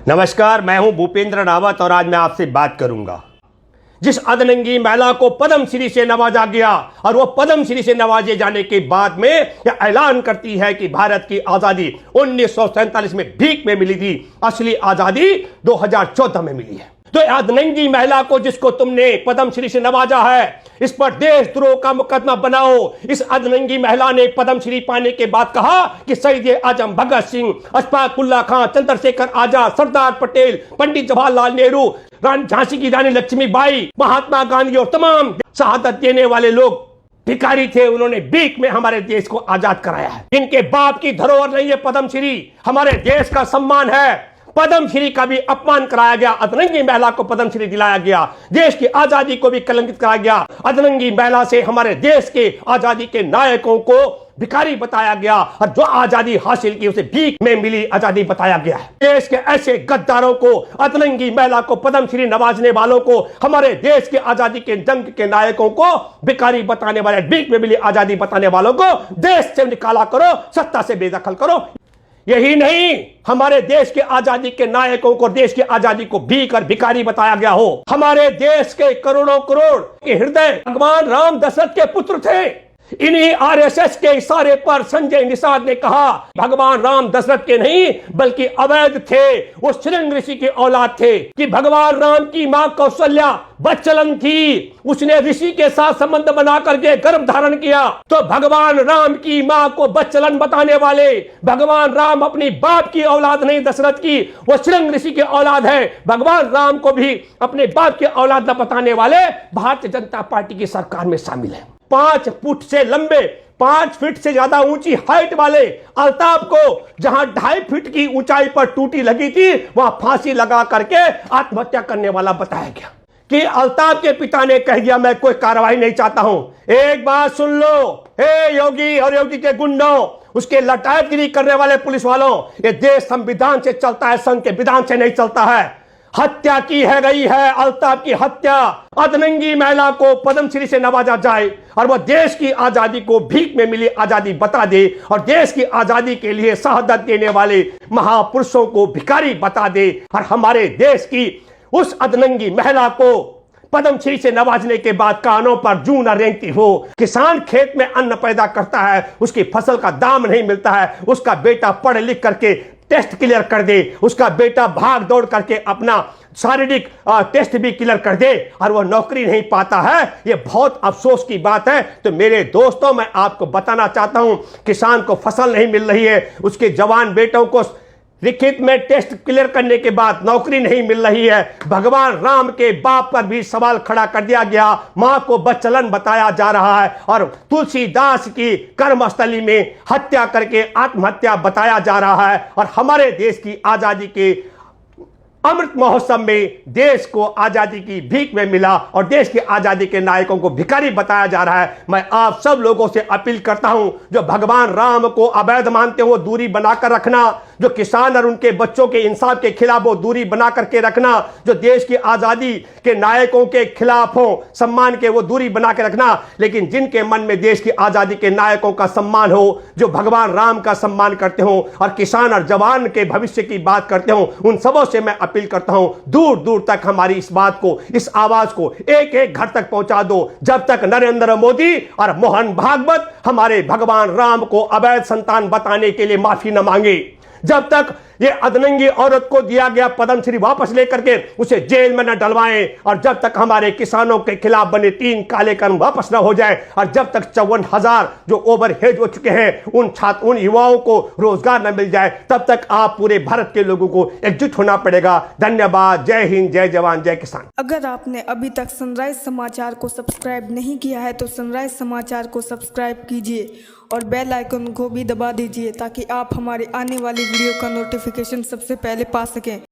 नमस्कार, मैं हूं भूपेंद्र रावत और आज मैं आपसे बात करूंगा जिस अदनंगी महिला को पद्म श्री से नवाजा गया और वो पद्म श्री से नवाजे जाने के बाद में यह ऐलान करती है कि भारत की आजादी 1947 में भीख में मिली थी, असली आजादी 2014 में मिली है। तो अदनंगी महिला को जिसको तुमने पद्म श्री से नवाजा है, इस पर देशद्रोह का मुकदमा बनाओ। इस अदनंगी महिला ने पद्म श्री पाने के बाद कहा कि शहीद आजम भगत सिंह, अशफाक उल्लाह खां, चंद्रशेखर आजाद, सरदार पटेल, पंडित जवाहरलाल नेहरू, झांसी की रानी लक्ष्मीबाई, महात्मा गांधी और तमाम शहादत देने वाले लोग भिखारी थे। उन्होंने भीख में हमारे देश को आजाद कराया है। इनके बाप की धरोहर नहीं है पद्म श्री, हमारे देश का सम्मान है। पद्म श्री का भी अपमान कराया गया, अदनंगी महिला को पद्म श्री दिलाया गया, देश की आजादी को भी कलंकित कराया गया। अदनंगी महिला से हमारे देश के आजादी के नायकों को भिखारी बताया गया और जो आजादी हासिल की उसे भीख में मिली आजादी बताया गया है। देश के ऐसे गद्दारों को, अदनंगी महिला को, पद्म श्री नवाजने वालों को, हमारे देश के आजादी के जंग के नायकों को भिखारी बताने वाले, भीख में मिली आजादी बताने वालों को देश से निकाला करो, सत्ता से बेदखल करो। यही नहीं, हमारे देश के आजादी के नायकों को, देश की आजादी को भीख और भिखारी बताया गया हो। हमारे देश के करोड़ों करोड़ के हृदय भगवान राम दशरथ के पुत्र थे। इन्हीं आरएसएस के इशारे पर संजय निषाद ने कहा भगवान राम दशरथ के नहीं बल्कि अवैध थे, वो श्रृंग ऋषि की औलाद थे। कि भगवान राम की मां कौशल्या बच्चलन थी, उसने ऋषि के साथ संबंध बना करके गर्भ धारण किया। तो भगवान राम की मां को बच्चलन बताने वाले, भगवान राम अपनी बाप की औलाद नहीं दशरथ की, वो श्रृंग ऋषि की औलाद है। भगवान राम को भी अपने बाप की औलाद न बताने वाले भारतीय जनता पार्टी की सरकार में शामिल है। 5 फुट से लंबे, 5 फीट से ज्यादा ऊंची हाइट वाले अल्ताफ को जहां 2.5 फीट की ऊंचाई पर टूटी लगी थी, वहां फांसी लगा करके आत्महत्या करने वाला बताया गया। कि अल्ताफ के पिता ने कह दिया मैं कोई कार्रवाई नहीं चाहता हूं। एक बात सुन लो, हे योगी और योगी के गुंडों, उसके लटायतगिरी करने वाले पुलिस वालों, ये देश संविधान से चलता है, संघ के विधान से नहीं चलता है। हत्या की है गई है, अल्ताफ की हत्या। अदनंगी महिला को पद्म श्री से नवाजा जाए और वह देश की आजादी को भीख में मिली आजादी बता दे और देश की आजादी के लिए शहादत देने वाले महापुरुषों को भिखारी बता दे। और हमारे देश की उस अदनंगी महिला को पद्म श्री से नवाजने के बाद कानों पर जूं न रेंगती हो। किसान खेत में अन्न पैदा करता है, उसकी फसल का दाम नहीं मिलता है, उसका बेटा पढ़ लिख करके टेस्ट क्लियर कर दे, उसका बेटा भाग दौड़ करके अपना शारीरिक टेस्ट भी क्लियर कर दे और वह नौकरी नहीं पाता है, ये बहुत अफसोस की बात है। तो मेरे दोस्तों, मैं आपको बताना चाहता हूं, किसान को फसल नहीं मिल रही है, उसके जवान बेटों को लिखित में टेस्ट क्लियर करने के बाद नौकरी नहीं मिल रही है। भगवान राम के बाप पर भी सवाल खड़ा कर दिया गया, मां को बच्चलन बताया जा रहा है और तुलसीदास की कर्मस्थली में हत्या करके आत्महत्या बताया जा रहा है। और हमारे देश की आजादी के अमृत महोत्सव में देश को आजादी की भीख में मिला और देश की आजादी के नायकों को भिखारी बताया जा रहा है। मैं आप सब लोगों से अपील करता हूं, जो भगवान राम को अवैध मानते हो दूरी बनाकर रखना, जो किसान और उनके बच्चों के इंसाफ के खिलाफ हो दूरी बना करके रखना, जो देश की आजादी के नायकों के खिलाफ हो सम्मान के वो दूरी बना के रखना। लेकिन जिनके मन में देश की आजादी के नायकों का सम्मान हो, जो भगवान राम का सम्मान करते हो और किसान और जवान के भविष्य की बात करते हो, उन सबों से मैं अपील करता हूं, दूर दूर तक हमारी इस बात को, इस आवाज को एक एक घर तक पहुंचा दो। जब तक नरेंद्र मोदी और मोहन भागवत हमारे भगवान राम को अवैध संतान बताने के लिए माफी न मांगे, जब तक ये अदनंगी औरत को दिया गया पद्म श्री वापस लेकर के उसे जेल में न डलवाएं, और जब तक हमारे किसानों के खिलाफ बने 3 काले कर्म वापस न हो जाए, और जब तक 54,000 जो ओवरहेड हो चुके हैं उन युवाओं को रोजगार न मिल जाए, तब तक आप पूरे भारत के लोगों को एकजुट होना पड़ेगा। धन्यवाद। जय हिंद, जय जवान, जय किसान। अगर आपने अभी तक सनराइज समाचार को सब्सक्राइब नहीं किया है तो सनराइज समाचार को सब्सक्राइब कीजिए और बेल आइकन को भी दबा दीजिए ताकि आप हमारे आने वाली वीडियो का नोटिफिकेशन सबसे पहले पा सकें।